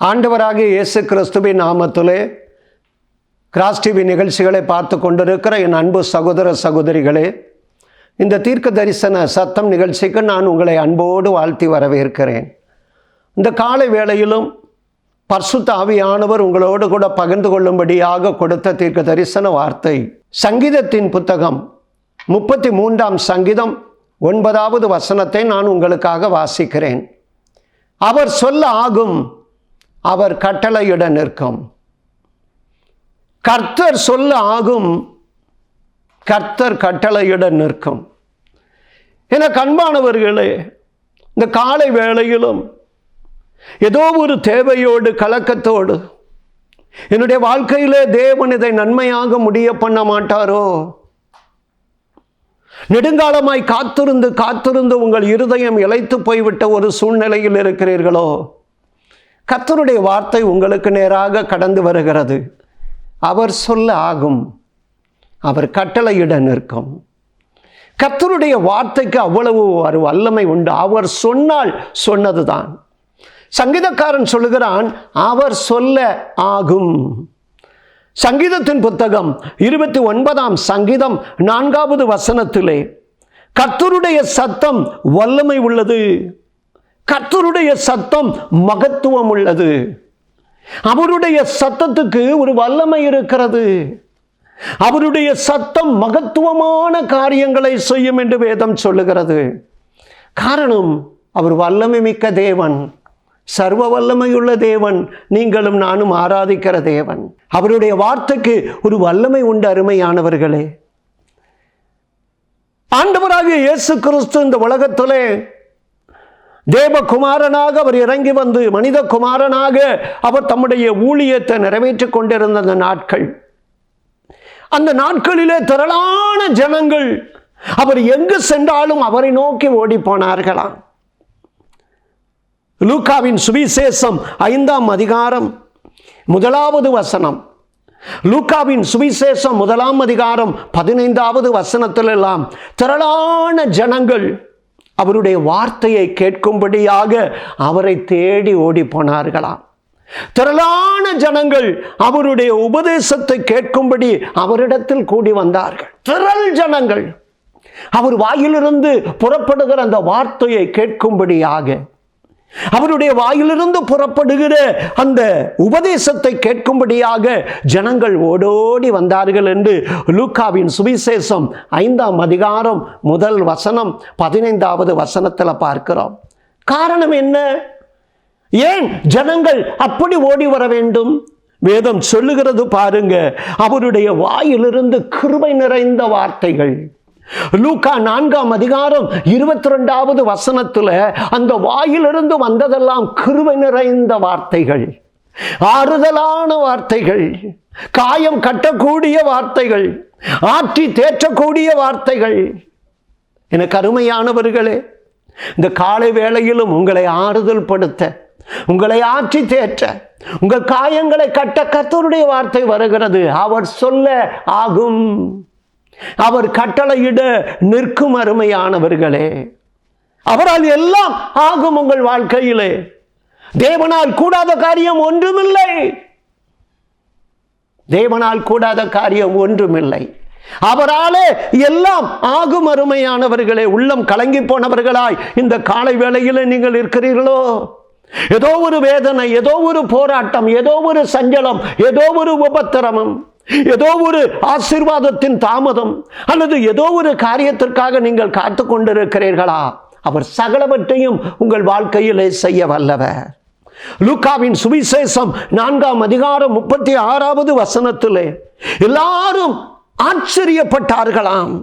ஆண்டவராகிய இயேசு கிறிஸ்துவின் நாமத்திலே கிராஸ் டிவி நிகழ்ச்சிகளை பார்த்து கொண்டிருக்கிற என் அன்பு சகோதர சகோதரிகளே, இந்த தீர்க்க தரிசன சத்தம் நிகழ்ச்சிக்கு நான் உங்களை அன்போடு வாழ்த்தி வரவேற்கிறேன். இந்த காலை வேளையிலும் பரிசுத்த ஆவியானவர் உங்களோடு கூட பகிர்ந்து கொள்ளும்படியாக கொடுத்த தீர்க்க தரிசன வார்த்தை சங்கீதத்தின் புத்தகம் 33ஆம் சங்கீதம் 9வது வசனத்தை நான் உங்களுக்காக வாசிக்கிறேன். அவர் சொல்ல ஆகும், அவர் கட்டளையிட நிற்கும். கர்த்தர் சொல்ல ஆகும், கர்த்தர் கட்டளையிட நிற்கும். என அன்பானவர்களே, இந்த காலை வேளையிலும் ஏதோ ஒரு தேவையோடு கலக்கத்தோடு என்னுடைய வாழ்க்கையிலே தேவன் இதை நன்மையாக முடிய பண்ண மாட்டாரோ, நெடுங்காலமாய் காத்திருந்து உங்கள் இருதயம் இளைத்து போய்விட்ட ஒரு சூழ்நிலையில் இருக்கிறீர்களோ, கர்த்தருடைய வார்த்தை உங்களுக்கு நேராக கடந்து வருகிறது. அவர் சொல்ல ஆகும், அவர் கட்டளையிட நிற்கும். கர்த்தருடைய வார்த்தைக்கு அவ்வளவு ஒரு வல்லமை உண்டு. அவர் சொன்னால் சொன்னதுதான். சங்கீதக்காரன் சொல்லுகிறான், அவர் சொல்ல ஆகும். சங்கீதத்தின் புத்தகம் 29ஆம் சங்கீதம் 4வது வசனத்திலே கர்த்தருடைய சத்தம் வல்லமை உள்ளது, கர்த்தருடைய சத்தம் மகத்துவம் உள்ளது. அவருடைய சத்தத்துக்கு ஒரு வல்லமை இருக்கிறது. அவருடைய சத்தம் மகத்துவமான காரியங்களை செய்யும் என்று வேதம் சொல்லுகிறது. காரணம், அவர் வல்லமை மிக்க தேவன், சர்வ வல்லமையுள்ள தேவன், நீங்களும் நானும் ஆராதிக்கிற தேவன். அவருடைய வார்த்தைக்கு ஒரு வல்லமை உண்டு. அருமையானவர்களே, ஆண்டவராகிய இயேசு கிறிஸ்து இந்த உலகத்திலே தேவகுமாரனாக அவர் இறங்கி வந்து மனித குமாரனாக அவர் தம்முடைய ஊழியத்தை நிறைவேற்றிக் கொண்டிருந்த அந்த நாட்களிலே திரளான ஜனங்கள் அவர் எங்கு சென்றாலும் அவரை நோக்கி ஓடி போனார்களாம். லூக்காவின் சுவிசேஷம் 5ஆம் அதிகாரம் 1வது வசனம், லூக்காவின் சுவிசேஷம் 1ஆம் அதிகாரம் 15வது வசனத்திலெல்லாம் திரளான ஜனங்கள் அவருடைய வார்த்தையை கேட்கும்படியாக அவரை தேடி ஓடி போனார்களாம். திரளான ஜனங்கள் அவருடைய உபதேசத்தை கேட்கும்படி அவரிடத்தில் கூடி வந்தார்கள். திரள் ஜனங்கள் அவர் வாயிலிருந்து புறப்படுகிற அந்த வார்த்தையை கேட்கும்படியாக, அவருடைய வாயிலிருந்து புறப்படுகிற அந்த உபதேசத்தை கேட்கும்படியாக ஜனங்கள் ஓடோடி வந்தார்கள் என்று லூக்காவின் சுவிசேஷம் 5ஆம் அதிகாரம் 1 வசனம் 15வது வசனத்தில் பார்க்கிறோம். காரணம் என்ன? ஏன் ஜனங்கள் அப்படி ஓடி வர வேண்டும்? வேதம் சொல்லுகிறது பாருங்க, அவருடைய வாயிலிருந்து கிருபை நிறைந்த வார்த்தைகள். லூக்கா 4ஆம் அதிகாரம் 22வது வசனத்துல அந்த வாயிலிருந்து வந்ததெல்லாம் கிருபை நிறைந்த வார்த்தைகள், ஆறுதலான வார்த்தைகள், காயம் கட்டக்கூடிய வார்த்தைகள், ஆற்றி தேற்றக்கூடிய வார்த்தைகள். எனக்கு அருமையானவர்களே, இந்த காலை வேளையிலும் உங்களை ஆறுதல் படுத்த, உங்களை ஆற்றி தேற்ற, உங்கள் காயங்களை கட்ட கர்த்தருடைய வார்த்தை வருகிறது. அவர் சொல்ல ஆகும், அவர் கட்டளையிட நிற்கும். அருமையானவர்களே, அவரால் எல்லாம் ஆகும். உங்கள் வாழ்க்கையிலே தேவனால் கூடாத காரியம் ஒன்றுமில்லை. தேவனால் கூடாத காரியம் ஒன்றுமில்லை. அவராலே எல்லாம் ஆகும். அருமையானவர்களே, உள்ளம் கலங்கி போனவர்களாய் இந்த காலை வேளையிலே நீங்கள் இருக்கிறீர்களோ? ஏதோ ஒரு வேதனை, ஏதோ ஒரு போராட்டம், ஏதோ ஒரு சஞ்சலம், ஏதோ ஒரு உபத்திரமம், ஏதோ ஒரு ஆசீர்வாதத்தின் தாமதம், அல்லது ஏதோ ஒரு காரியத்திற்காக நீங்கள் காத்து கொண்டிருக்கிறீர்களா? அவர் சகலவற்றையும் உங்கள் வாழ்க்கையிலே செய்ய வல்லவர். லூக்காவின் சுவிசேஷம் 4ஆம் அதிகாரம் 36வது வசனத்திலே எல்லாரும் ஆச்சரியப்பட்டார்களாம்.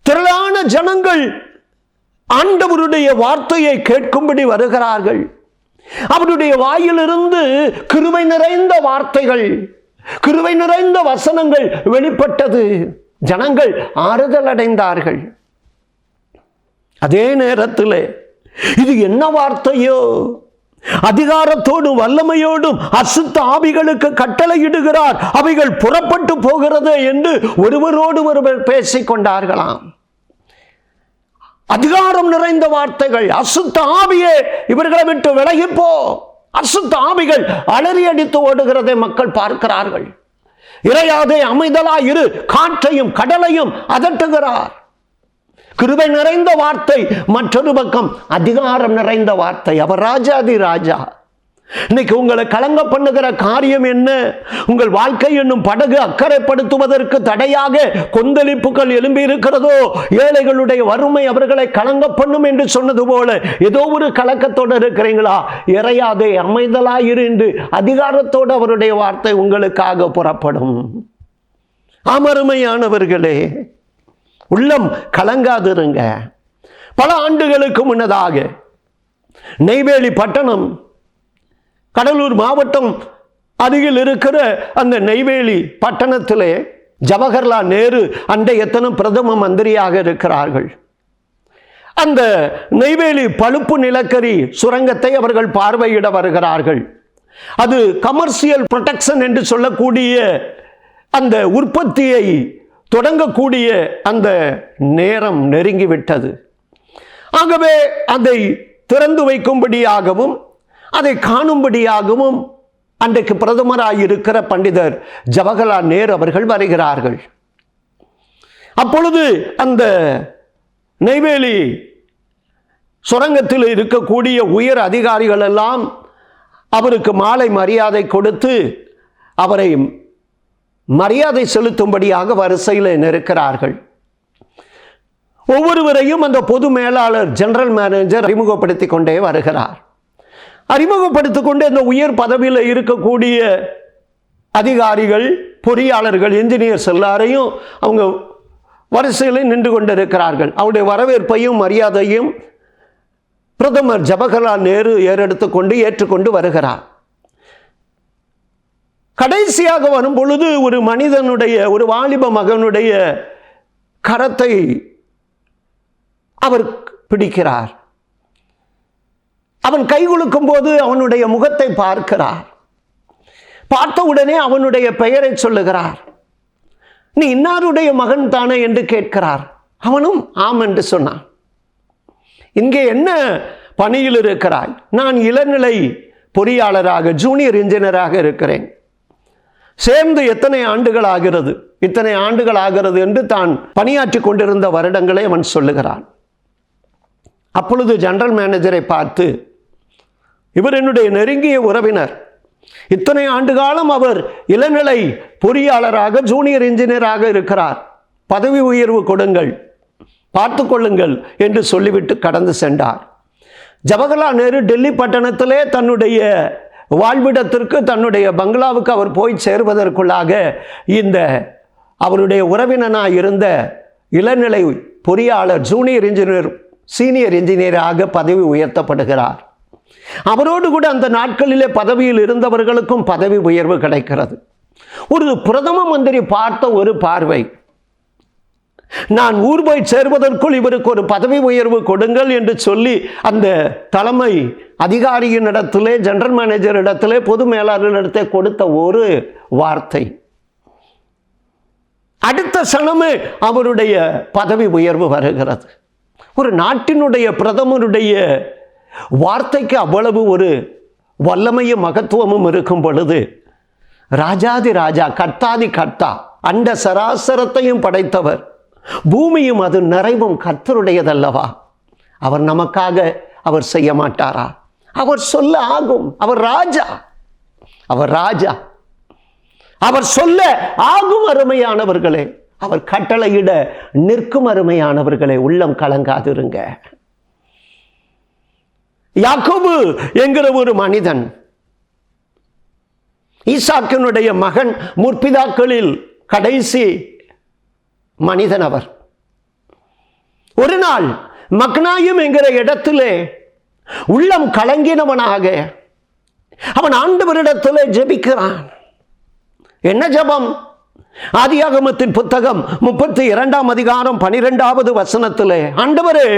திரளான ஜனங்கள் ஆண்டவருடைய வார்த்தையை கேட்கும்படி வருகிறார்கள். அவருடைய வாயிலிருந்து கிருபை நிறைந்த வார்த்தைகள், கிருபை நிறைந்த வசனங்கள் வெளிப்பட்டது. ஜனங்கள் ஆறுதல் அடைந்தார்கள். அதே நேரத்தில் இது என்ன வார்த்தையோ, அதிகாரத்தோடும் வல்லமையோடும் அசுத்த ஆவிகளுக்கு கட்டளையிடுகிறார், அவைகள் புறப்பட்டு போகிறது என்று ஒருவரோடு ஒருவர் பேசிக் கொண்டார்களாம். அதிகாரம் நிறைந்த வார்த்தைகள், அசுத்த ஆவியே இவர்களை விட்டு விலகிப்போ, அசுத்த ஆவிகள் அலறி அடித்து ஓடுகிறதை மக்கள் பார்க்கிறார்கள். இறையாதே, அமைதலாய் இரு, காற்றையும் கடலையும் அதட்டுகிறார். கிருபை நிறைந்த வார்த்தை, மற்றொரு பக்கம் அதிகாரம் நிறைந்த வார்த்தை. அவர் ராஜாதி ராஜா. இன்னைக்கு உங்களை கலங்க பண்ணுகிற காரியம் என்ன? உங்கள் வாழ்க்கை என்னும் படகு அக்கறைப்படுத்துவதற்கு தடையாக கொந்தளிப்புகள் எழும்பி இருக்கிறதோ? ஏழைகளுடைய வறுமை அவர்களை கலங்க பண்ணும் என்று சொன்னது போல ஏதோ ஒரு கலக்கத்தோடு இருக்கிறீங்களா? இறையாதே, அமைதலாயிரு என்று அதிகாரத்தோடு அவருடைய வார்த்தை உங்களுக்காக புறப்படும். அமருமையானவர்களே, உள்ளம் கலங்காதிருங்க. பல ஆண்டுகளுக்கு முன்னதாக நெய்வேலி பட்டணம், கடலூர் மாவட்டம் அருகில் இருக்கிற அந்த நெய்வேலி பட்டணத்திலே ஜவஹர்லால் நேரு அன்றைய தினம் பிரதம மந்திரியாக இருக்கிறார்கள். அந்த நெய்வேலி பழுப்பு நிலக்கரி சுரங்கத்தை அவர்கள் பார்வையிட வருகிறார்கள். அது கமர்ஷியல் ப்ரொடெக்ஷன் என்று சொல்லக்கூடிய அந்த உற்பத்தியை தொடங்கக்கூடிய அந்த நேரம் நெருங்கிவிட்டது. ஆகவே அதை திறந்து வைக்கும்படியாகவும் அதை காணும்படியாகவும் அன்றைக்கு பிரதமராயிருக்கிற பண்டிதர் ஜவஹர்லால் நேரு அவர்கள் வருகிறார்கள். அப்பொழுது அந்த நெய்வேலி சுரங்கத்தில் இருக்கக்கூடிய உயர் அதிகாரிகள் எல்லாம் அவருக்கு மாலை மரியாதை கொடுத்து அவரை மரியாதை செலுத்தும்படியாக வரிசையில் நிற்கிறார்கள். ஒவ்வொருவரையும் அந்த பொது மேலாளர், ஜெனரல் மேனேஜர் அறிமுகப்படுத்திக் கொண்டே வருகிறார். அறிமுகப்படுத்திக் கொண்டு இந்த உயர் பதவியில் இருக்கக்கூடிய அதிகாரிகள், பொறியாளர்கள், இன்ஜினியர்ஸ் எல்லாரையும் அவங்க வரிசையில் நின்று கொண்டிருக்கிறார்கள். அவருடைய வரவேற்பையும் மரியாதையும் பிரதமர் ஜவஹர்லால் நேரு ஏற்றுக்கொண்டு வருகிறார். கடைசியாக வரும் பொழுது ஒரு மனிதனுடைய, ஒரு வாலிப மகனுடைய கரத்தை அவர் பிடிக்கிறார். அவன் கை குலுக்கும் போது அவனுடைய முகத்தை பார்க்கிறார். பார்த்த உடனே அவனுடைய பெயரை சொல்லுகிறார். நீ இன்னாருடைய மகன் தானே என்று கேட்கிறார். அவனும் ஆம் என்று சொன்னான். இங்கே என்ன பணியில் இருக்கிறாய்? நான் இளநிலை பொறியாளராக, ஜூனியர் இன்ஜினியராக இருக்கிறேன். சேர்ந்து எத்தனை ஆண்டுகள் ஆகிறது? இத்தனை ஆண்டுகள் ஆகிறது என்று தான் பணியாற்றி கொண்டிருந்த வருடங்களை அவன் சொல்லுகிறான். அப்பொழுது ஜெனரல் மேனேஜரை பார்த்து, இவர் என்னுடைய நெருங்கிய உறவினர், இத்தனை ஆண்டு காலம் அவர் இளநிலை பொறியாளராக, ஜூனியர் இன்ஜினியராக இருக்கிறார், பதவி உயர்வு கொடுங்கள், பார்த்து கொள்ளுங்கள் என்று சொல்லிவிட்டு கடந்து சென்றார். ஜவஹர்லால் நேரு டெல்லி பட்டணத்திலே தன்னுடைய வாழ்விடத்திற்கு, தன்னுடைய பங்களாவுக்கு அவர் போய் சேர்வதற்குள்ளாக இந்த அவருடைய உறவினனாக இருந்த இளநிலை பொறியாளர், ஜூனியர் இன்ஜினியர், சீனியர் இன்ஜினியராக பதவி உயர்த்தப்படுகிறார். அவரோடு கூட அந்த நாட்களிலே பதவியில் இருந்தவர்களுக்கும் பதவி உயர்வு கிடைக்கிறது. ஒரு பிரதம மந்திரி பார்த்த ஒரு பார்வை, நான் ஊர் போய் சேர்வதற்குள் இவருக்கு ஒரு பதவி உயர்வு கொடுங்கள் என்று சொல்லி அந்த தலைமை அதிகாரியின் இடத்திலே, ஜெனரல் மேனேஜர் இடத்திலே, பொது மேலாளரிடத்தை கொடுத்த ஒரு வார்த்தை, அடுத்த சனமே அவருடைய பதவி உயர்வு வருகிறது. ஒரு நாட்டினுடைய பிரதமருடைய வார்த்தைக்கு அவ்வளவு ஒரு வல்லமையும் மகத்துவமும் இருக்கும் பொழுது, ராஜாதி ராஜா, கர்த்தாதி கர்த்தா, அண்ட சராசரத்தையும் படைத்தவர், பூமியும் அது நிறைவும் கர்த்தருடையதல்லவா? அவர் நமக்காக அவர் செய்ய மாட்டாரா? அவர் சொல்ல ஆகும். அவர் ராஜா, அவர் ராஜா, அவர் சொல்ல ஆகும். அருமையானவர்களே, அவர் கட்டளையிட நிற்கும். அருமையானவர்களே, உள்ளம் கலங்காதிருங்க. யாக்கோபு என்கிற ஒரு மனிதன், ஈசாக்கினுடைய மகன், முற்பிதாக்களில் கடைசி மனிதன் அவர். ஒரு நாள் மக்னாயும் என்கிற இடத்திலே உள்ளம் கலங்கினவனாக அவன் ஆண்டவரிடத்திலே ஜெபிக்கிறான். என்ன ஜெபம்? ஆதியாகமத்தின் புத்தகம் 32ஆம் அதிகாரம் 12வது வசனத்திலே, ஆண்டவரே,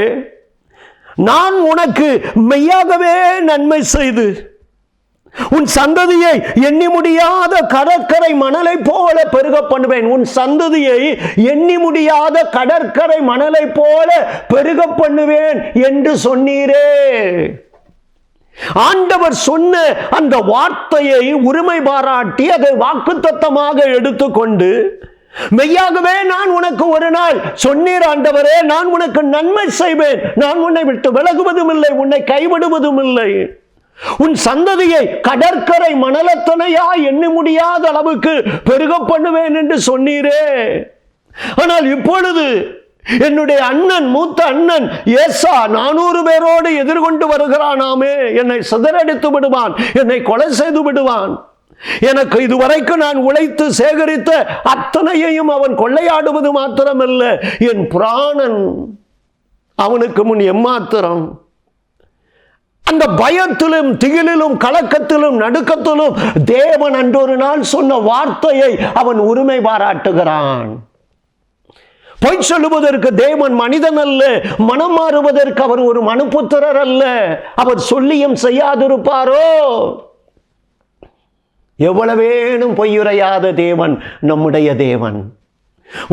நான் உனக்கு மெய்யாகவே நன்மை செய்து உன் சந்ததியை எண்ணி முடியாத கடற்கரை மணலை போல பெருக பண்ணுவேன். உன் சந்ததியை எண்ணி முடியாத கடற்கரை மணலை போல பெருக பண்ணுவேன் என்று சொன்னீரே. ஆண்டவர் சொன்ன அந்த வார்த்தையை உரிமை பாராட்டி அதை வாக்குத்தத்தமாக எடுத்துக்கொண்டு, மெய்யாகவே நான் உனக்கு ஒரு நாள் சொன்னீர் ஆண்டவரே, நான் உனக்கு நன்மை செய்வேன், நான் உன்னை விட்டு விலகுவதும் இல்லை, உன்னை கைவிடுவதும் இல்லை, உன் சந்ததியை கடற்கரை மணலத்தனையா எண்ணி முடியாத அளவுக்கு பெருக பண்ணுவேன் என்று சொன்னீரே. ஆனால் இப்பொழுது என்னுடைய அண்ணன், மூத்த அண்ணன் ஏசா 400 பேரோடு எதிர்கொண்டு வருகிறானாமே, என்னை சிதறடித்து விடுவான், என்னை கொலை செய்து விடுவான், எனக்கு இதுவரைக்கும் நான் உழைத்து சேகரித்த அத்தனையையும் அவன் கொள்ளையாடுவது மாத்திரமல்ல, என் பிராணன் அவனுக்கு முன் எம்மாத்திரம். அந்த பயத்திலும் திகிலிலும் கலக்கத்திலும் நடுக்கத்திலும் தேவன் அன்றொரு நாள் சொன்ன வார்த்தையை அவன் உரிமை பாராட்டுகிறான். பொய் சொல்லுவதற்கு தேவன் மனிதன் அல்ல, மனம் மாறுவதற்கு அவர் ஒரு மனுபுத்திரர் அல்ல. அவர் சொல்லியும் செய்யாதிருப்பாரோ? எவ்வளவேனும் பொய்யுரையாத தேவன் நம்முடைய தேவன்.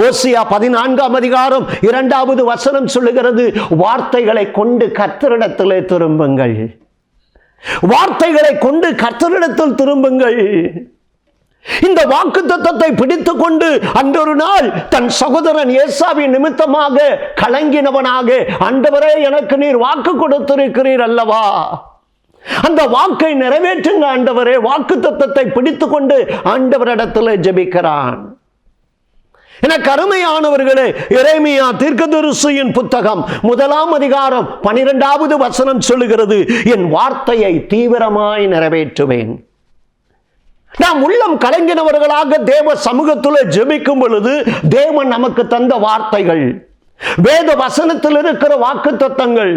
ஓசியா 14ஆம் அதிகாரம் 2வது வசனம் சொல்லுகிறது, வார்த்தைகளை கொண்டு கர்த்தரிடத்திலே திரும்புங்கள், வார்த்தைகளை கொண்டு கர்த்தரிடத்தில் திரும்புங்கள். இந்த வாக்குத்தத்தத்தை பிடித்துக் கொண்டு அன்றொரு நாள் தன் சகோதரன் ஏசாவின் நிமித்தமாக கலங்கினவனாக, ஆண்டவரே எனக்கு நீர் வாக்கு கொடுத்திருக்கிறீர் அல்லவா, அந்த வாக்கை நிறைவேற்றுங்க ஆண்டவரே, வாக்குத்தத்தத்தை பிடித்துக் கொண்டு ஆண்டவரிடத்தில் ஜெபிக்கிறான். எனக்கு அருமையானவர்களே, எரேமியா தீர்க்கதரிசியின் புத்தகம் 1ஆம் அதிகாரம் 12வது வசனம் சொல்லுகிறது, என் வார்த்தையை தீவிரமாய் நிறைவேற்றுவேன். நாம் உள்ளம் கலங்கினவர்களாக தேவ சமூகத்தில் ஜெபிக்கும் பொழுது தேவன் நமக்கு தந்த வார்த்தைகள், வேத வசனத்தில் இருக்கிற வாக்குத்தத்தங்கள்,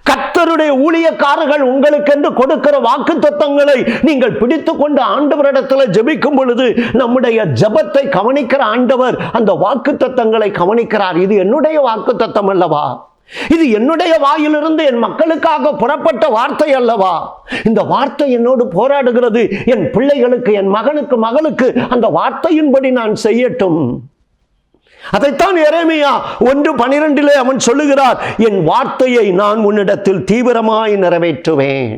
கர்த்தருடைய ஊழியக்காரர்கள் உங்களுக்கென்று கொடுக்கிற வாக்குத்தத்தங்களை நீங்கள் பிடித்துக் கொண்டு ஆண்டவரிடத்தில் ஜெபிக்கும் பொழுது நம்முடைய ஜெபத்தை கவனிக்கிற ஆண்டவர் அந்த வாக்குத்தத்தங்களை கவனிக்கிறார். இது என்னுடைய வாக்குத்தத்தம் அல்லவா, இது என்னுடைய வாயிலிருந்து என் மக்களுக்காக புறப்பட்ட வார்த்தை அல்லவா, இந்த வார்த்தை என்னோடு போராடுகிறது, என் பிள்ளைகளுக்கு, என் மகனுக்கு, மகளுக்கு அந்த வார்த்தையின்படி நான் செய்யட்டும். அதைத்தான் எரேமியா 1:12 அவன் சொல்லுகிறார், என் வார்த்தையை நான் உன்னிடத்தில் தீவிரமாய் நிறைவேற்றுவேன்.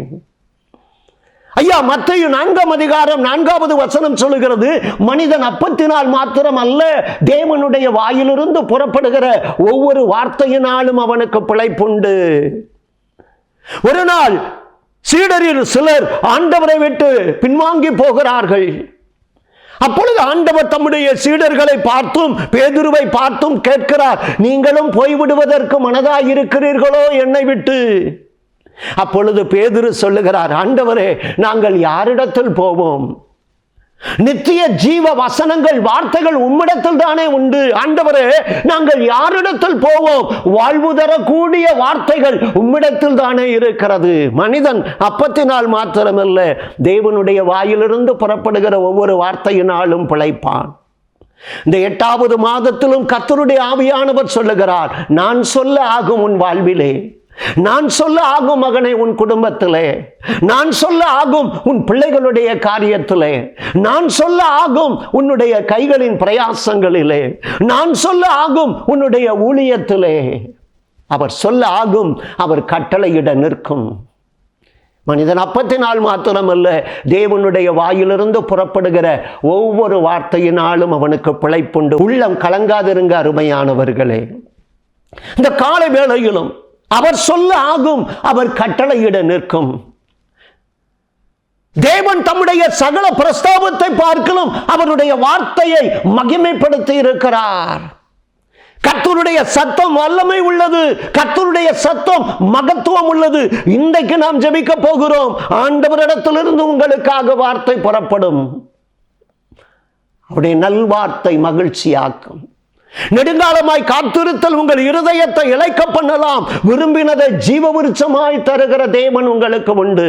ஐயா, மத்தேயு 4ஆம் அதிகாரம் 4வது வசனம் சொல்லுகிறது, மனிதன் அப்பத்தினால் மாத்திரம் அல்ல, தேவனுடைய வாயிலிருந்து புறப்படுகிற ஒவ்வொரு வார்த்தையினாலும் அவனுக்கு பிழைப்புண்டு. ஒரு நாள் சீடரில் சிலர் ஆண்டவரை விட்டு பின்வாங்கி போகிறார்கள். அப்பொழுது ஆண்டவர் தம்முடைய சீடர்களை பார்த்தும் பேதுருவை பார்த்தும் கேட்கிறார், நீங்களும் போய்விடுவதற்கு மனதாயிருக்கிறீர்களோ என்னை விட்டு? அப்பொழுது பேதுரு சொல்லுகிறார், ஆண்டவரே, நாங்கள் யாரிடத்தில் போவோம்? நித்திய ஜீவ வசனங்கள், வார்த்தைகள் உம்மிடத்தில் தானே உண்டு. ஆண்டவரே, நாங்கள் யாரிடத்தில் போவோம்? வாழ்வு தரக்கூடிய வார்த்தைகள் உம்மிடத்தில் தானே இருக்கிறது. மனிதன் அப்பத்தினால் மாத்திரமல்ல, தேவனுடைய வாயிலிருந்து புறப்படுகிற ஒவ்வொரு வார்த்தையினாலும் பிழைப்பான். இந்த 8வது மாதத்திலும் கர்த்தருடைய ஆவியானவர் சொல்லுகிறார், நான் சொல்ல ஆகும் உன் வாழ்விலே, நான் சொல்ல ஆகும் மகனே உன் குடும்பத்திலே, நான் சொல்ல ஆகும் உன் பிள்ளைகளுடைய காரியத்திலே, நான் சொல்ல ஆகும் உன்னுடைய கைகளின் பிரயாசங்களிலே, நான் சொல்ல ஆகும் உன்னுடைய ஊழியத்திலே. அவர் சொல்ல ஆகும், அவர் கட்டளையிட நிற்கும். மனிதன் அப்பத்தினால் மாத்திரமல்ல, தேவனுடைய வாயிலிருந்து புறப்படுகிற ஒவ்வொரு வார்த்தையினாலும் அவனுக்கு பிழைப்புண்டு. உள்ளம் கலங்காதிருங்க அருமையானவர்களே. இந்த காலை வேளையிலும் அவர் சொல்ல ஆகும், அவர் கட்டளையிட நிற்கும். தேவன் தம்முடைய சகல பிரஸ்தாபத்தை பார்க்கலும் அவருடைய வார்த்தையை மகிமைப்படுத்தி இருக்கிறார். கர்த்தருடைய சத்தம் வல்லமை உள்ளது, கர்த்தருடைய சத்தம் மகத்துவம் உள்ளது. இன்றைக்கு நாம் ஜெபிக்க போகிறோம், ஆண்டவரிடத்திலிருந்து உங்களுக்காக வார்த்தை புறப்படும். அவருடைய நல்வார்த்தை மகிழ்ச்சியாக்கும். நெடுங்காலமாய் காத்திருத்தல் உங்கள் இருதயத்தை இளைக்க பண்ணலாம். விரும்பினதை ஜீவ விருட்சமாய் தருகிற தேவன் உங்களுக்கு உண்டு.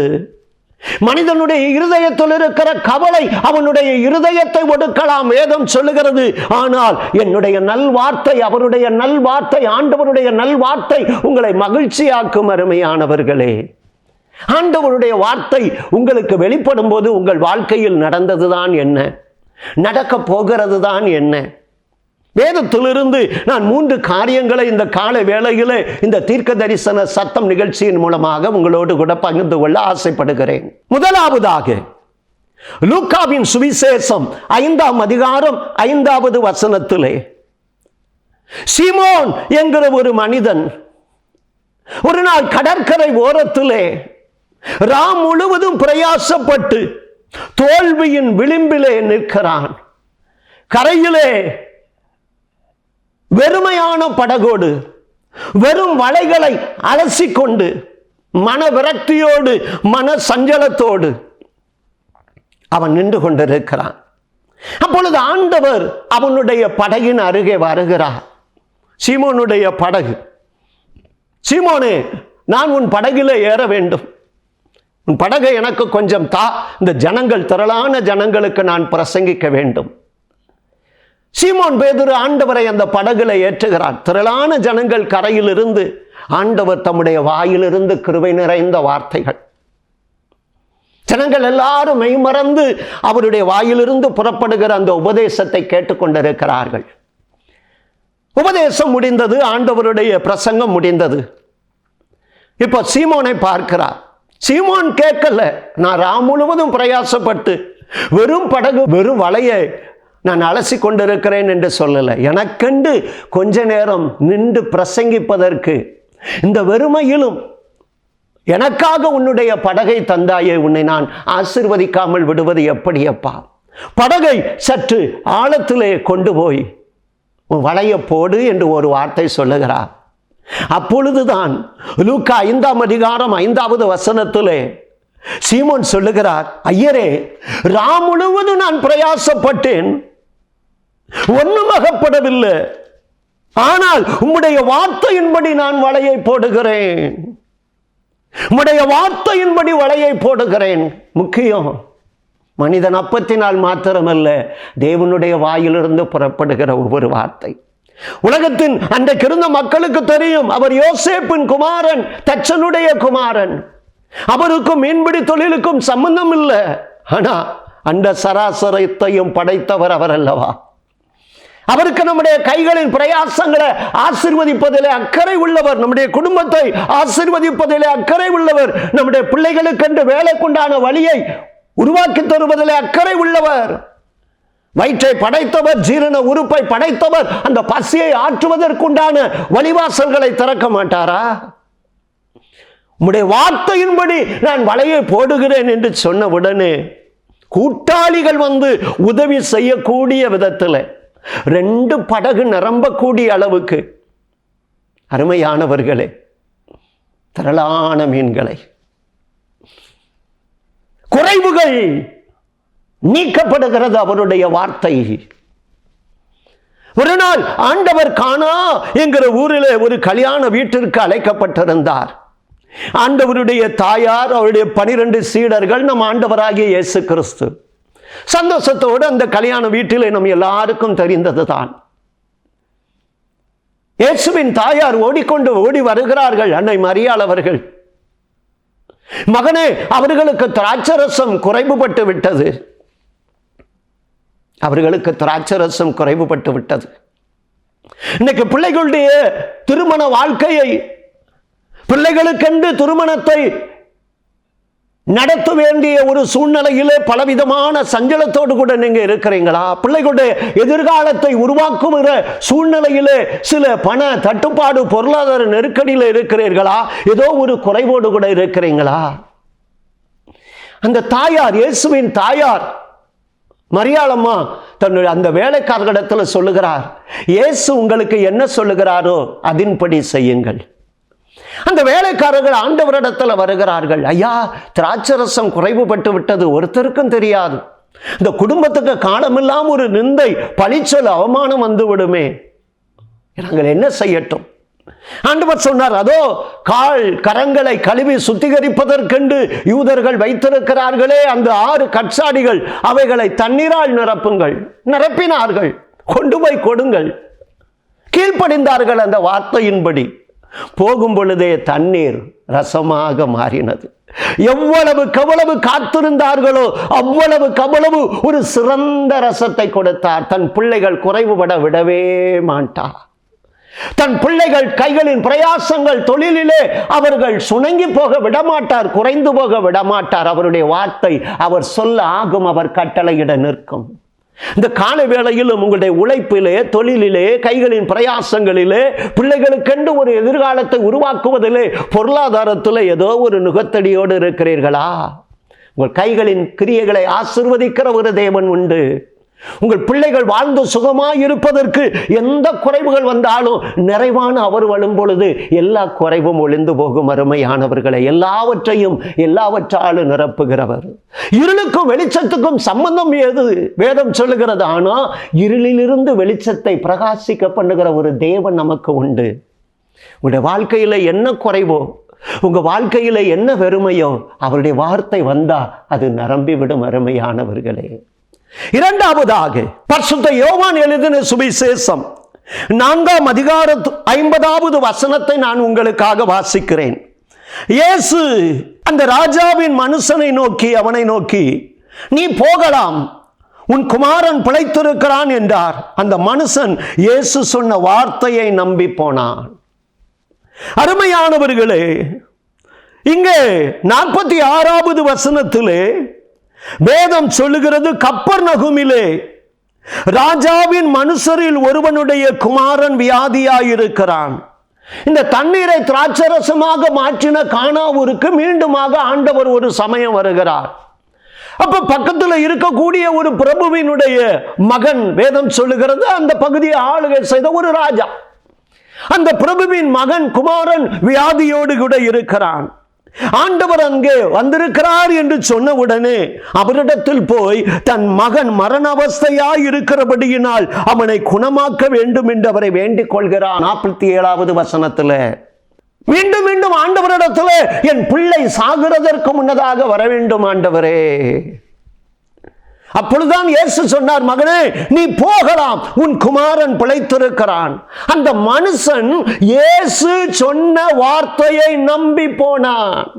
மனிதனுடைய இருதயத்தில் இருக்கிற கவலை அவனுடைய இருதயத்தை ஒடுக்கலாம், வேதம் சொல்லுகிறது. ஆனால் என்னுடைய நல்வார்த்தை, அவருடைய நல்வார்த்தை, ஆண்டவருடைய நல்வார்த்தை உங்களை மகிழ்ச்சியாக்கும். அருமையானவர்களே, ஆண்டவருடைய வார்த்தை உங்களுக்கு வெளிப்படும் போது உங்கள் வாழ்க்கையில் நடந்ததுதான் என்ன, நடக்க போகிறது தான் என்ன, வேதத்திலிருந்து நான் 3 காரியங்களை இந்த காலை வேளையிலே இந்த தீர்க்க தரிசன சத்தம் நிகழ்ச்சியின் மூலமாக உங்களோடு கூட பகிர்ந்து கொள்ள ஆசைப்படுகிறேன். முதலாவதாக லூக்காவின் சுவிசேஷம் 5ஆம் அதிகாரம் 5வது வசனத்திலே சீமோன் என்கிற ஒரு மனிதன் ஒரு நாள் கடற்கரை ஓரத்திலே ராம் முழுவதும் பிரயாசப்பட்டு தோல்வியின் விளிம்பிலே நிற்கிறான். கரையிலே வெறுமையான படகோடு வெறும் வலைகளை அலசிக்கொண்டு மன விரக்தியோடு மன சஞ்சலத்தோடு அவன் நின்று கொண்டிருக்கிறான். அப்பொழுது ஆண்டவர் அவனுடைய படகின் அருகே வருகிறார். சீமோனுடைய படகு. சீமோனே, நான் உன் படகிலே ஏற வேண்டும், உன் படகை எனக்கு கொஞ்சம் தா, இந்த ஜனங்கள் திரளான ஜனங்களுக்கு நான் பிரசங்கிக்க வேண்டும். சீமோன் பேதுரு ஆண்டவரை அந்த படகுல ஏற்றுகிறார். திரளான ஜனங்கள் கரையில் இருந்து ஆண்டவர் தம்முடைய வாயிலிருந்து கிருபை நிறைந்த வார்த்தைகள், ஜனங்கள் எல்லாரும் மெய்மறந்து அவருடைய வாயிலிருந்து புறப்படுகிற அந்த உபதேசத்தை கேட்டுக்கொண்டிருக்கிறார்கள். உபதேசம் முடிந்தது, ஆண்டவருடைய பிரசங்கம் முடிந்தது. இப்ப சீமோனை பார்க்கிறார். சீமோன் கேட்கல, நான் ராம் முழுவதும் பிரயாசப்பட்டு வெறும் படகு வெறும் வலையை நான் அலசி கொண்டிருக்கிறேன் என்று சொல்லல. எனக்கென்று கொஞ்ச நேரம் நின்று பிரசங்கிப்பதற்கு இந்த வெறுமையிலும் எனக்காக உன்னுடைய படகை தந்தாயே, உன்னை நான் ஆசீர்வதிக்காமல் விடுவது எப்படி அப்பா? படகை சற்று ஆழத்திலே கொண்டு போய் வளைய போடு என்று ஒரு வார்த்தை சொல்லுகிறார். அப்பொழுதுதான் லூக்கா 5ஆம் அதிகாரம் 5வது வசனத்திலே சீமோன் சொல்லுகிறார், ஐயரே, ராம் முழுவதும் நான் பிரயாசப்பட்டேன், ஒன்றும் அகப்படவில்லை, ஆனால் உம்முடைய வார்த்தையின்படி நான் வலையை போடுகிறேன், உம்முடைய வார்த்தையின்படி வலையை போடுகிறேன். முக்கியம், மனிதன் அப்பத்தினால் மாத்திரமல்ல, தேவனுடைய வாயிலிருந்து புறப்படுகிற ஒவ்வொரு வார்த்தை. உலகத்தின் அன்றைக்கு இருந்த மக்களுக்கு தெரியும், அவர் யோசேப்பின் குமாரன், தச்சனுடைய குமாரன், அவருக்கும் மீன்பிடி தொழிலுக்கும் சம்பந்தம் இல்லை. ஆனா அந்த சராசரத்தையும் படைத்தவர் அவர் அல்லவா? அவருக்கு நம்முடைய கைகளின் பிரயாசங்களை ஆசீர்வதிப்பதிலே அக்கறை உள்ளவர், நம்முடைய குடும்பத்தை ஆசீர்வதிப்பதிலே அக்கறை உள்ளவர், நம்முடைய பிள்ளைகளுக்கென்று வேலைக்குண்டான வழியை உருவாக்கி தருவதிலே அக்கறை உள்ளவர். வயிற்றை படைத்தவர், ஜீரண உறுப்பை படைத்தவர், அந்த பசியை ஆற்றுவதற்குண்டான வழிவாசல்களை திறக்க மாட்டாரா? உம்முடைய வார்த்தையின்படி நான் வலையை போடுகிறேன் என்று சொன்ன உடனே கூட்டாளிகள் வந்து உதவி செய்யக்கூடிய விதத்தில் 2 படகு நிரம்பக்கூடிய அளவுக்கு அருமையானவர்களே, திரளான மீன்களை, குறைவுகள் நீக்கப்படுகிறது அவருடைய வார்த்தை. ஒரு நாள் ஆண்டவர் கானா என்கிற ஊரிலே ஒரு கல்யாண வீட்டிற்கு அழைக்கப்பட்டிருந்தார். ஆண்டவருடைய தாயார், அவருடைய 12 சீடர்கள், நம் ஆண்டவராகிய இயேசு கிறிஸ்து. சந்தோஷத்தோடு அந்த கல்யாண வீட்டிலே நம் எல்லாருக்கும் தெரிந்ததுதான். இயேசுவின் தாயார் ஓடி வருகிறார்கள். அன்னை மரியாள் அவர்கள், மகனே, அவர்களுக்கு திராட்சரசம் குறைவுபட்டு விட்டது, அவர்களுக்கு திராட்சரசம் குறைவுபட்டு விட்டது. இன்னைக்கு பிள்ளைகளுடைய திருமண வாழ்க்கையை, பிள்ளைகளுக்கென்று திருமணத்தை நடத்த வேண்டிய ஒரு சூழ்நிலையிலே பலவிதமான சஞ்சலத்தோடு கூட நீங்க இருக்கிறீங்களா? பிள்ளைகளுடைய எதிர்காலத்தை உருவாக்குகிற சூழ்நிலையிலே சில பண தட்டுப்பாடு, பொருளாதார நெருக்கடியில் இருக்கிறீர்களா? ஏதோ ஒரு குறைவோடு கூட இருக்கிறீங்களா? அந்த தாயார், இயேசுவின் தாயார் மரியாளம்மா தன்னுடைய அந்த வேலைக்காரர்களிடத்தில் சொல்லுகிறார், இயேசு உங்களுக்கு என்ன சொல்லுகிறாரோ அதன்படி செய்யுங்கள். அந்த வேலைக்காரர்கள் ஆண்டவரிடத்தில் வருகிறார்கள். ஐயா, திராட்சரசம் குறைவுபட்டு விட்டது, ஒருத்தருக்கும் தெரியாது, இந்த குடும்பத்துக்கு காலமில்லாம ஒரு நிந்தை, பழிச்சொல், அவமானம் வந்து விடுமே, நாங்கள் என்ன செய்யட்டும்? ஆண்டவர் சொன்னார், அதோ கரங்களை கழுவி சுத்திகரிப்பதற்கென்று யூதர்கள் வைத்திருக்கிறார்களே அந்த 6 கற்சாடிகள், அவைகளை தண்ணீரால் நிரப்புங்கள். நிரப்பினார்கள். கொண்டு போய் கொடுங்கள். கீழ்ப்படிந்தார்கள் அந்த வார்த்தையின்படி. போகும் பொழுதே தண்ணீர் ரசமாக மாறினது. எவ்வளவு காத்திருந்தார்களோ அவ்வளவு ஒரு சிறந்த ரசத்தை கொடுத்தார். தன் பிள்ளைகள் குறைவுபட விடவே மாட்டார். தன் பிள்ளைகள் கைகளின் பிரயாசங்கள் தொழிலிலே அவர்கள் சுணங்கி போக விடமாட்டார், குறைந்து போக விடமாட்டார். அவருடைய வார்த்தை அவர் சொல்ல ஆகும், அவர் கட்டளையிட நிற்கும். இந்த கால வேளையிலும் உங்களுடைய உழைப்பிலே, தொழிலிலே, கைகளின் பிரயாசங்களிலே, பிள்ளைகளுக்கென்று ஒரு எதிர்காலத்தை உருவாக்குவதிலே, பொருளாதாரத்தில் ஏதோ ஒரு நுகத்தடியோடு இருக்கிறீர்களா? உங்கள் கைகளின் கிரியைகளை ஆசீர்வதிக்கிற ஒரு தேவன் உண்டு. உங்கள் பிள்ளைகள் வாழ்ந்து சுகமாய் இருப்பதற்கு எந்த குறைவுகள் வந்தாலும் நிறைவான அவர் வரும் பொழுது எல்லா குறைவும் ஒளிந்து போகும். அருமையானவர்களை, எல்லாவற்றாலும் நிரப்புகிறவர். இருளுக்கும் வெளிச்சத்துக்கும் சம்பந்தம் ஏது? வேதம் சொல்லுகிறது. ஆனால் இருளிலிருந்து வெளிச்சத்தை பிரகாசிக்க பண்ணுகிற ஒரு தேவன் நமக்கு உண்டு. உங்களுடைய வாழ்க்கையில் என்ன குறைவோ, உங்க வாழ்க்கையில் என்ன வெறுமையோ, அவருடைய வார்த்தை வந்தா அது நிரம்பிவிடும். அருமையானவர்களே, இரண்டாவதாக பரிசுத்த யோவான் எழுதின சுவிசேஷம் 4ஆம் அதிகாரம் 50வது வசனத்தை நான் உங்களுக்காக வாசிக்கிறேன். இயேசு அந்த ராஜாவின் மனுஷனை நோக்கி, அவனை நோக்கி, நீ போகலாம், உன் குமாரன் பிழைத்திருக்கிறான் என்றார். அந்த மனுஷன் இயேசு சொன்ன வார்த்தையை நம்பி போனான். அருமையானவர்களே, இங்கே 46வது வசனத்திலே வேதம் சொல்லுகிறது, கப்பர்நகூமிலே ராஜாவின் மனுஷரில் ஒருவனுடைய குமாரன் வியாதியாயிருக்கிறான். இந்த தண்ணீரை திராட்சரசமாக மாற்றின கானாவூருக்கு மீண்டுமாக ஆண்டவர் ஒரு சமயம் வருகிறார். அப்ப பக்கத்தில் இருக்கக்கூடிய ஒரு பிரபுவினுடைய மகன், வேதம் சொல்லுகிறது, அந்த பகுதியை ஆளுகை செய்த ஒரு ராஜா, அந்த பிரபுவின் மகன் குமாரன் வியாதியோடு கூட இருக்கிறான். ஆண்டவர் அங்கே வந்திருக்கிறார் என்று சொன்னவுடனே அவரிடத்தில் போய் தன் மகன் மரண அவஸ்தையாய் இருக்கிறபடியினால் அவனை குணமாக்க வேண்டும் என்று அவரை வேண்டிக் கொள்கிறான். 47வது வசனத்தில் மீண்டும் ஆண்டவரிடத்தில், என் பிள்ளை சாகிறதற்கு முன்னதாக வர வேண்டும் ஆண்டவரே. அப்பொழுதுதான் இயேசு சொன்னார், மகனே நீ போகலாம், உன் குமாரன் பிழைத்திருக்கிறான். அந்த மனுஷன் இயேசு சொன்ன வார்த்தையை நம்பி போனான்.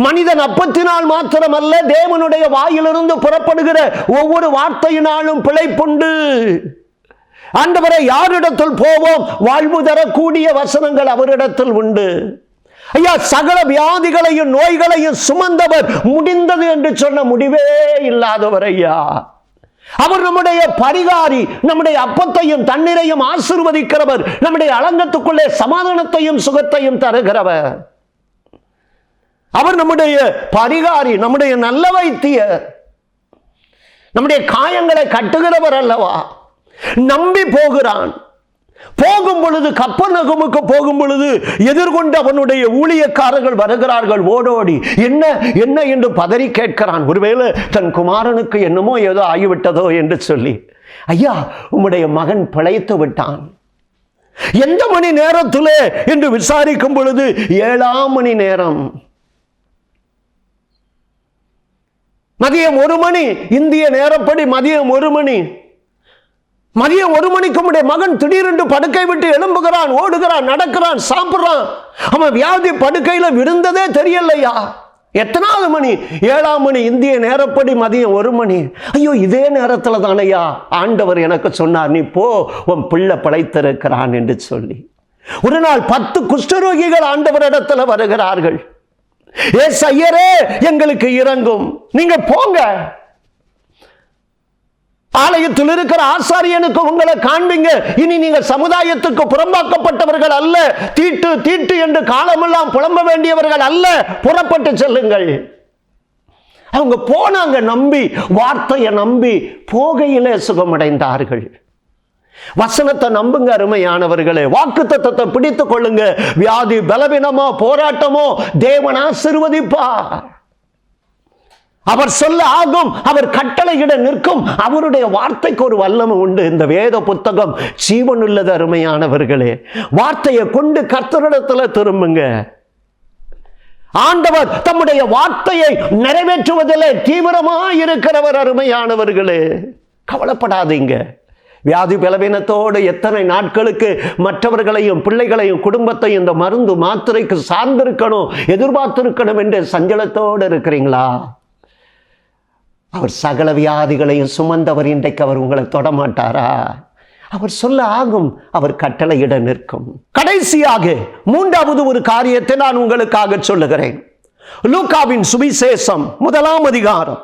மனிதன் அப்பத்தினால் மாத்திரமல்ல, தேவனுடைய வாயிலிருந்து புறப்படுகிற ஒவ்வொரு வார்த்தையினாலும் பிழைப்புண்டு. ஆண்டவரை யாரிடத்தில் போவோம்? வாழ்வு தரக்கூடிய வசனங்கள் அவரிடத்தில் உண்டு. ஐயா, சகல வியாதிகளையும் நோய்களையும் சுமந்தவர், முடிந்தது என்று சொன்ன முடிவே இல்லாதவர் ஐயா. அவர் நம்முடைய பரிகாரி, நம்முடைய அப்பத்தையும் தண்ணீரையும் ஆசீர்வதிக்கிறவர், நம்முடைய அலங்கத்துக்குள்ளே சமாதானத்தையும் சுகத்தையும் தருகிறவர். அவர் நம்முடைய பரிகாரி, நம்முடைய நல்ல வைத்தியர், நம்முடைய காயங்களை கட்டுகிறவர் அல்லவா. நம்பி போகிறான். போகும் பொழுது, கப்பர்நகூமுக்கு போகும் பொழுது எதிர்கொண்டு அவனுடைய ஊழியக்காரர்கள் வருகிறார்கள் ஓடோடி. என்ன என்ன என்று பதறி கேட்கிறான். ஒருவேளை தன் குமாரனுக்கு என்னமோ ஏதோ ஆகிவிட்டதோ என்று சொல்லி, ஐயா உம்முடைய மகன் பிழைத்து விட்டான். எந்த மணி நேரத்திலே என்று விசாரிக்கும் பொழுது 7ஆம் மணி நேரம், மதியம் 1 மணி, இந்திய நேரப்படி மதியம் 1 மணி. மதியம் 1 மணிக்கு உடைய மகன் திடீரென்று படுக்கை விட்டு எழும்புகிறான், ஓடுகிறான், நடக்கிறான், சாப்பிடுறான். அவன் வியாதி படுக்கையில விழுந்ததே தெரியலையா. எத்தனாவது மணி? 7ஆம் மணி, இந்திய நேரப்படி மதியம் 1 மணி. ஐயோ, இதே நேரத்தில் தானையா ஆண்டவர் எனக்கு சொன்னார், நீ போ, உன் பிள்ளை பிழைத்திருக்கிறான் என்று சொல்லி. ஒரு நாள் 10 குஷ்டரோகிகள் ஆண்டவரிடத்தில் வருகிறார்கள். ஐயரே, எங்களுக்கு இறங்கும், நீங்க போங்க, ஆலயத்தில் இருக்கிற ஆசாரியனுக்கு உங்களை காண்பீங்க. இனி நீங்க சமுதாயத்துக்கு புறம்பாக்கப்பட்டவர்கள் அல்ல, தீட்டு தீட்டு என்று காலமெல்லாம் புலம்ப வேண்டியவர்கள் அல்ல, புறப்பட்டு செல்லுங்கள். அவங்க போனாங்க, நம்பி, வார்த்தையை நம்பி போகையிலே சுகமடைந்தார்கள். வசனத்தை நம்புங்க அருமையானவர்களே. வாக்குத்தத்தத்தை பிடித்துக் கொள்ளுங்க. வியாதி, பலவீனமோ, போராட்டமோ தேவன் ஆசீர்வதிப்பார். அவர் சொல்ல ஆகும், அவர் கட்டளையிட நிற்கும். அவருடைய வார்த்தைக்கு ஒரு வல்லமை உண்டு. இந்த வேத புத்தகம் ஜீவனுள்ளது அருமையானவர்களே. வார்த்தையை கொண்டு கர்த்தரிடத்தில் திரும்புங்க. ஆண்டவர் தம்முடைய வார்த்தையை நிறைவேற்றுவதிலே தீவிரமாய் இருக்கிறவர் அருமையானவர்களே. கவலைப்படாதீங்க. வியாதி பலவீனத்தோடு எத்தனை நாட்களுக்கு மற்றவர்களையும் பிள்ளைகளையும் குடும்பத்தையும் இந்த மருந்து மாத்திரைக்கு சார்ந்திருக்கணும், எதிர்பார்த்திருக்கணும் என்று சஞ்சலத்தோடு இருக்கிறீங்களா? அவர் சகல வியாதிகளையும் சுமந்தவர். இன்றைக்கு அவர் உங்களை தொடமாட்டாரா? அவர் சொல்ல ஆகும், அவர் கட்டளையிட நிற்கும். கடைசியாக மூன்றாவது ஒரு காரியத்தை நான் உங்களுக்காக சொல்லுகிறேன். லூக்காவின் சுவிசேஷம் 1ஆம் அதிகாரம்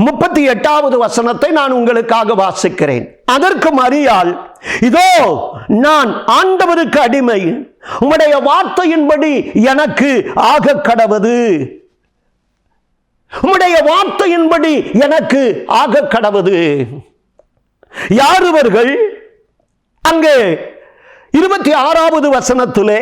38வது வசனத்தை நான் உங்களுக்காக வாசிக்கிறேன். அதற்கு மரியாள், இதோ நான் ஆண்டவருக்கு அடிமை, உம்முடைய வார்த்தையின்படி எனக்கு ஆக கடவது, உம்முடைய வார்த்தையின்படி எனக்கு ஆக கடவது. யார் இவர்கள்? அங்கே 26வது வசனத்திலே,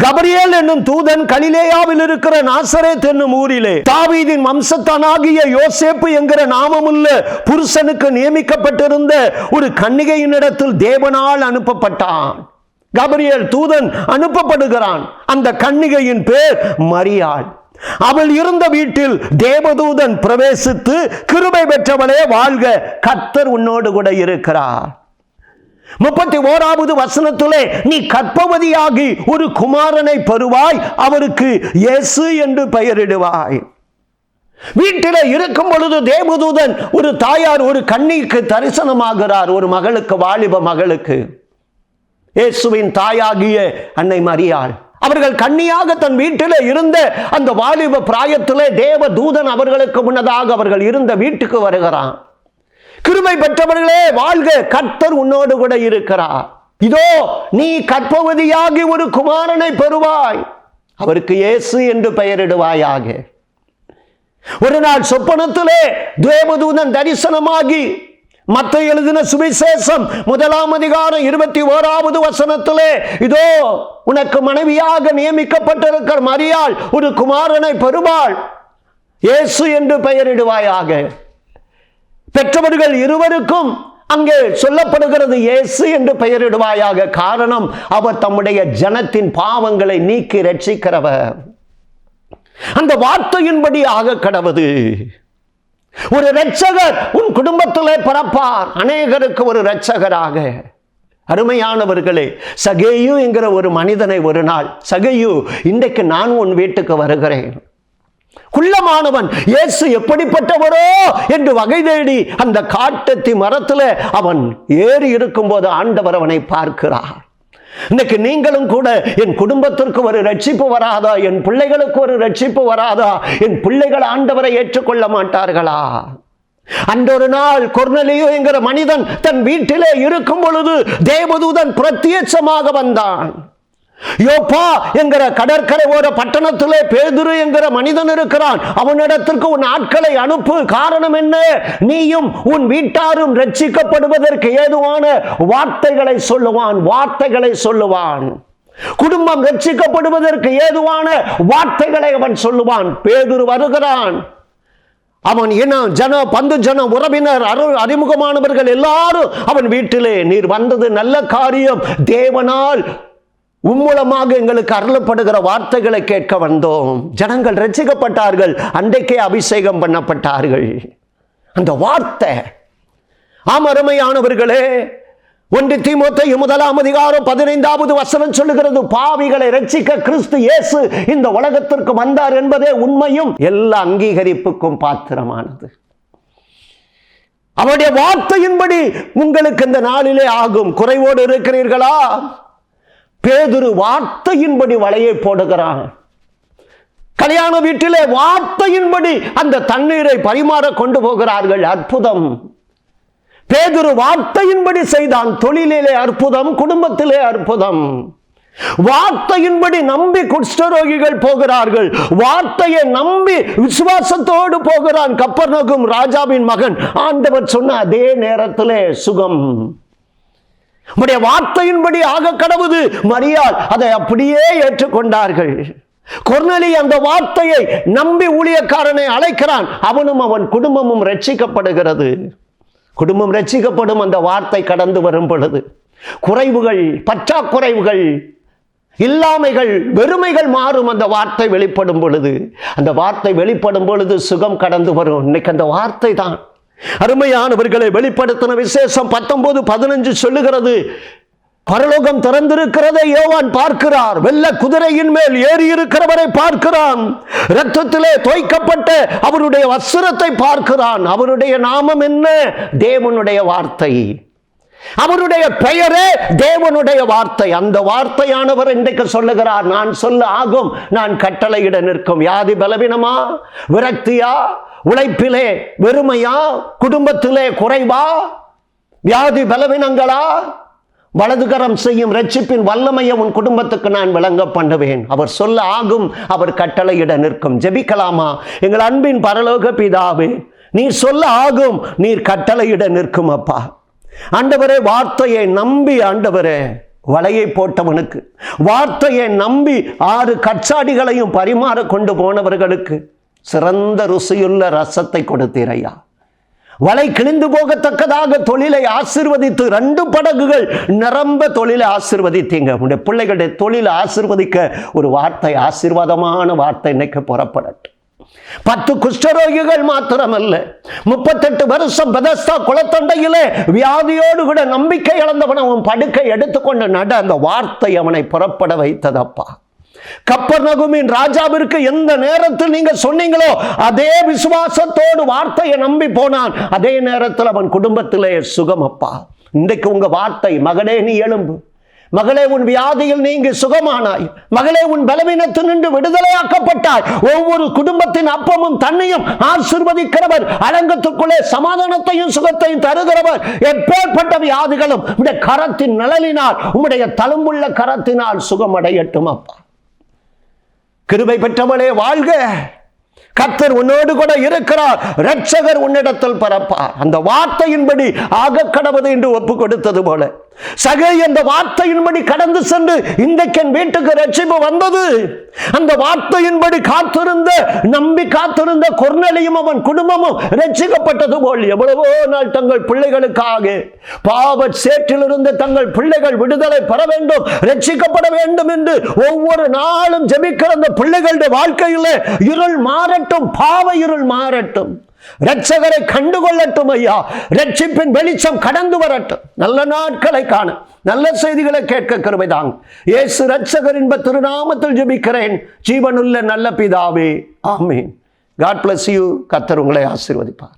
கபிரியேல் என்னும் தூதன் கலிலேயாவில் இருக்கிற நாசரேத் என்னும் ஊரிலே தாவீதின் வம்சத்தானாகிய யோசேப்பு என்கிற நாமமுள்ள புருஷனுக்கு நியமிக்கப்பட்டிருந்த ஒரு கன்னிகையினிடத்தில் தேவனால் அனுப்பப்பட்டான். கபிரியேல் தூதன் அனுப்பப்படுகிறான். அந்த கன்னிகையின் பேர் மரியாள். அவள் இருந்த வீட்டில் தேவதூதன் பிரவேசித்து, கிருபை பெற்றவளே வாழ்க, கர்த்தர் உன்னோடு கூட இருக்கிறார். 31வது வசனத்திலே, நீ கர்ப்பவதியாகி ஒரு குமாரனை பெறுவாய், அவருக்கு இயேசு என்று பெயரிடுவாய். வீட்டிலே இருக்கும் பொழுது தேவதூதன் ஒரு தாயார் ஒரு கன்னிக்கு தரிசனமாகிறார், ஒரு மகளுக்கு, வாலிப மகளுக்கு. இயேசுவின் தாயாகிய அன்னை மரியாள் அவர்கள் கன்னியாக தன் வீட்டிலே இருந்த அந்த வாலிப பிராயத்திலே தேவதூதன் அவர்களுக்கு முன்னதாக அவர்கள் இருந்த வீட்டுக்கு வருகிறான். கிருபை பெற்றவர்களே வாழ்க, கர்த்தர் உன்னோடு கூட இருக்கிறார். இதோ நீ கர்ப்பவதியாகி ஒரு குமாரனை பெறுவாய், அவருக்கு இயேசு என்று பெயரிடுவாயாக. ஒரு நாள் சொப்பனத்திலே தேவதூதன் தரிசனமாகி, மத்தேயு எழுதின சுவிசேஷம் 1ஆம் அதிகாரம் 21வது வசனத்திலே, இதோ உனக்கு மனைவியாக நியமிக்கப்பட்டிருக்கிற மரியாள் ஒரு குமாரனை பெறுவாள், இயேசு என்று பெயரிடுவாயாக. பெற்றவர்கள் இருவருக்கும் அங்கே சொல்லப்படுகிறது இயேசு என்று பெயரிடுவாயாக. காரணம், அவர் தம்முடைய ஜனத்தின் பாவங்களை நீக்கி ரட்சிக்கிறவர். அந்த வார்த்தையின்படி ஆக கடவது. ஒரு இரட்சகர் உன் குடும்பத்திலே பிறப்பார், அநேகருக்கு ஒரு இரட்சகராக. அருமையானவர்களே, சகேயு என்கிற ஒரு மனிதனை ஒரு நாள், சகேயு, இன்றைக்கு நான் உன் வீட்டுக்கு வருகிறேன். குள்ளமானவன், இயேசு எப்படிப்பட்டவரோ என்று வகை தேடி அந்த காட்டத்தி மரத்தில் அவன் ஏறி இருக்கும் போது ஆண்டவர் அவனை பார்க்கிறார். இன்னைக்கு நீங்களும் கூட, என் குடும்பத்திற்கு ஒரு ரட்சிப்பு வராதா, என் பிள்ளைகளுக்கு ஒரு ரட்சிப்பு வராதா, என் பிள்ளைகள் ஆண்டவரை ஏற்றுக்கொள்ள மாட்டார்களா? அன்றொரு நாள் கொர்நேலியு என்கிற மனிதன் தன் வீட்டிலே இருக்கும் பொழுது தேவதூதன் பிரத்யட்சமாக வந்தான். யோப்பா என்கிற கடற்கரை ஓர பட்டணத்திலே பேதுரு என்கிற மனிதன் இருக்கிறான், அவனிடத்திற்கு உன் ஆட்களை அனுப்பு. காரணம் என்ன? நீயும் உன் வீட்டாரும் ரட்சிக்கப்படுவதற்கு ஏதுவான வார்த்தைகளை சொல்லுவான், வார்த்தைகளை சொல்லுவான். குடும்பம் ரட்சிக்கப்படுவதற்கு ஏதுவான வார்த்தைகளை அவன் சொல்லுவான். பேதுரு வருகிறான். அவன் இனம், ஜனம், பந்து ஜனம், உறவினர், அறிமுகமானவர்கள் எல்லாரும் அவன் வீட்டிலே, நீர் வந்தது நல்ல காரியம், தேவனால் உம்மூலமாக எங்களுக்கு அருளப்படுகிற வார்த்தைகளை கேட்க வந்தோம். ஜனங்கள் ரட்சிக்கப்பட்டார்கள், அன்றைக்கே அபிஷேகம் பண்ணப்பட்டார்கள். அந்த வார்த்தை, ஆம் அருமையானவர்களே, 1 தீமோத்தேயு 1ஆம் அதிகாரம் 15வது வசனம் சொல்லுகிறது, பாவிகளை ரட்சிக்க கிறிஸ்து இயேசு இந்த உலகத்திற்கு வந்தார் என்பதே உண்மையும் எல்லா அங்கீகரிப்புக்கும் பாத்திரமானது. அவருடைய வார்த்தையின்படி உங்களுக்கு இந்த நாளிலே ஆகும். குறைவோடு இருக்கிறீர்களா? பேதுரு வார்த்தையின்படி வலையை போடுகிறான். கல்யாண வீட்டிலே வார்த்தையின்படி அந்த தண்ணீரை பரிமாற கொண்டு போகிறார்கள். அற்புதம். பேதுரு வார்த்தையின்படி செய்தான். தொழிலிலே அற்புதம், குடும்பத்திலே அற்புதம். வார்த்தையின்படி நம்பி குஷ்டரோகிகள் போகிறார்கள். வார்த்தையை நம்பி விசுவாசத்தோடு போகிறான் கப்பர்நகும் ராஜாவின் மகன். ஆண்டவர் சொன்ன அதே நேரத்திலே சுகம். உம்முடைய வார்த்தையின்படி ஆக கடவுது. மரியாள் அதை அப்படியே ஏற்றுக்கொண்டார்கள். கொர்நேலியு அந்த வார்த்தையை நம்பி ஊழியக்காரனை அழைக்கிறான். அவனும் அவன் குடும்பமும் ரட்சிக்கப்படுகிறது. குடும்பம் ரட்சிக்கப்படும் அந்த வார்த்தை கடந்து வரும் பொழுது. குறைவுகள், பற்றாக்குறைவுகள், இல்லாமைகள், வெறுமைகள் மாறும். அந்த வார்த்தை வெளிப்படும் பொழுது, அந்த வார்த்தை வெளிப்படும் பொழுது சுகம் கடந்து வரும். இன்னைக்கு அந்த வார்த்தை தான் அருமையானவர்களை, வெளிப்படுத்தின விசேஷம் 19:15 சொல்லுகிறது, பரலோகம் திறந்திருக்கிறதை யோவான் பார்க்கிறார். வெள்ள குதிரையின் மேல் ஏறி இருக்கிறவரை பார்க்கிறான். இரத்தத்திலே தோய்க்கப்பட்ட அவருடைய வஸ்திரத்தை பார்க்கிறான். அவருடைய நாமம் என்ன? தேவனுடைய வார்த்தை. அவருடைய பெயரே தேவனுடைய வார்த்தை. அந்த வார்த்தையானவர் இன்றைக்கு சொல்லுகிறார், நான் சொல்ல ஆகும், நான் கட்டளையிட நிற்கும். வியாதி பலவீனமா, விரக்தியா, உழைப்பிலே வெறுமையா, குடும்பத்திலே குறைவா, வியாதி பலவீனங்களா, வலதுகரம் செய்யும் இரட்சிப்பின் வல்லமையை உன் குடும்பத்துக்கு நான் விளங்க பண்ணுவேன். அவர் சொல்ல ஆகும், அவர் கட்டளையிட நிற்கும். ஜெபிக்கலாமா? எங்கள் அன்பின் பரலோக பிதாவே, நீர் சொல்ல ஆகும், நீர் கட்டளையிட நிற்கும். அப்பா ஆண்டவரே, வார்த்தையை நம்பி ஆண்டவரே வலையை போட்டவனுக்கு, வார்த்தையை நம்பி 6 கச்சாடிகளையும் பரிமாற கொண்டு போனவர்களுக்கு சிறந்த ருசியுள்ள ரசத்தை கொடுத்தீர் ஐயா. வலை கிழிந்து போகத்தக்கதாக தொழிலை ஆசீர்வதித்து 2 படகுகள் நிரம்ப தொழிலை ஆசீர்வதித்தீங்க. உங்களுடைய பிள்ளைகளுடைய தொழிலை ஆசீர்வதிக்க ஒரு வார்த்தை, ஆசீர்வாதமான வார்த்தை இன்னைக்கு புறப்படட்டும். 10 குஷ்டரோகிகள் மாத்திரமல்ல, 38 வருஷம் பெதஸ்தா குளத்தண்டையிலே வியாதியோடு கூட நம்பிக்கை இழந்தவன் அவன் படுக்கை எடுத்துக்கொண்டு நட அந்த வார்த்தை அவனை புறப்பட வைத்ததப்பா. கப்பர்நகூமின் ராஜாவிற்கு எந்த நேரத்தில் நீங்க சொன்னீங்களோ அதே விசுவாசத்தோடு வார்த்தையை நம்பி போனான். அதே நேரத்தில் அவன் குடும்பத்திலே சுகமப்பா. இன்றைக்கு உங்க வார்த்தை, மகனே நீ எழும்பு, மகளே உன் வியாதியில் நீங்கி சுகமானாய், மகளே உன் பலவீனத்தில் நின்று விடுதலையாக்கப்பட்டாய். ஒவ்வொரு குடும்பத்தின் அப்பமும் தன்னையும் ஆசீர்வதிக்கிறவர், அலங்கத்துக்குள்ளே சமாதானத்தையும் சுகத்தையும் தருகிறவர். எப்பேற்பட்ட வியாதிகளும் உடைய கரத்தின் நிழலினால், உம்முடைய தழும்புள்ள கரத்தினால் சுகமடையட்டும் அப்பா. கிருபை பெற்றவளே வாழ்க. கர்த்தர் உன்னோடு கூட இருக்கிறார். இரட்சகர் உன்னிடத்தில் பிறப்பார். அந்த வார்த்தையின்படி ஆக கடவுது என்று ஒப்பு கொடுத்தது போல சகை என்ற வார்த்தையின்படி கடந்து சென்று இன்றைக்கு என் வீட்டுக்கு ரட்சிப்பு வந்தது. அந்த வார்த்தையின்படி காத்திருந்த, நம்பி காத்திருந்த கொர்நேலியும் அவன் குடும்பமும் ரட்சிக்கப்பட்டது போல் எவ்வளவோ நாள் தங்கள் பிள்ளைகளுக்காக பாவ சேற்றிலிருந்து தங்கள் பிள்ளைகள் விடுதலை பெற வேண்டும், ரட்சிக்கப்பட வேண்டும் என்று ஒவ்வொரு நாளும் ஜெபிக்கிற அந்த பிள்ளைகளுடைய வாழ்க்கையில் இருள் மாறட்டும், பாவ இருள் மாறட்டும், இரட்சகரை கண்டுகொள்ளட்டும் ஐயா. இரட்சிப்பின் வெளிச்சம் கடந்து வரட்டும். நல்ல நாட்களை காண, நல்ல செய்திகளை கேட்க கிருபை தாங்க. இயேசு இரட்சகர் என்ப திருநாமத்தில் ஜெபிக்கிறேன் ஜீவனுள்ள நல்ல பிதாவே, ஆமென். God bless you. கர்த்தர் உங்களை ஆசீர்வதிப்பார்.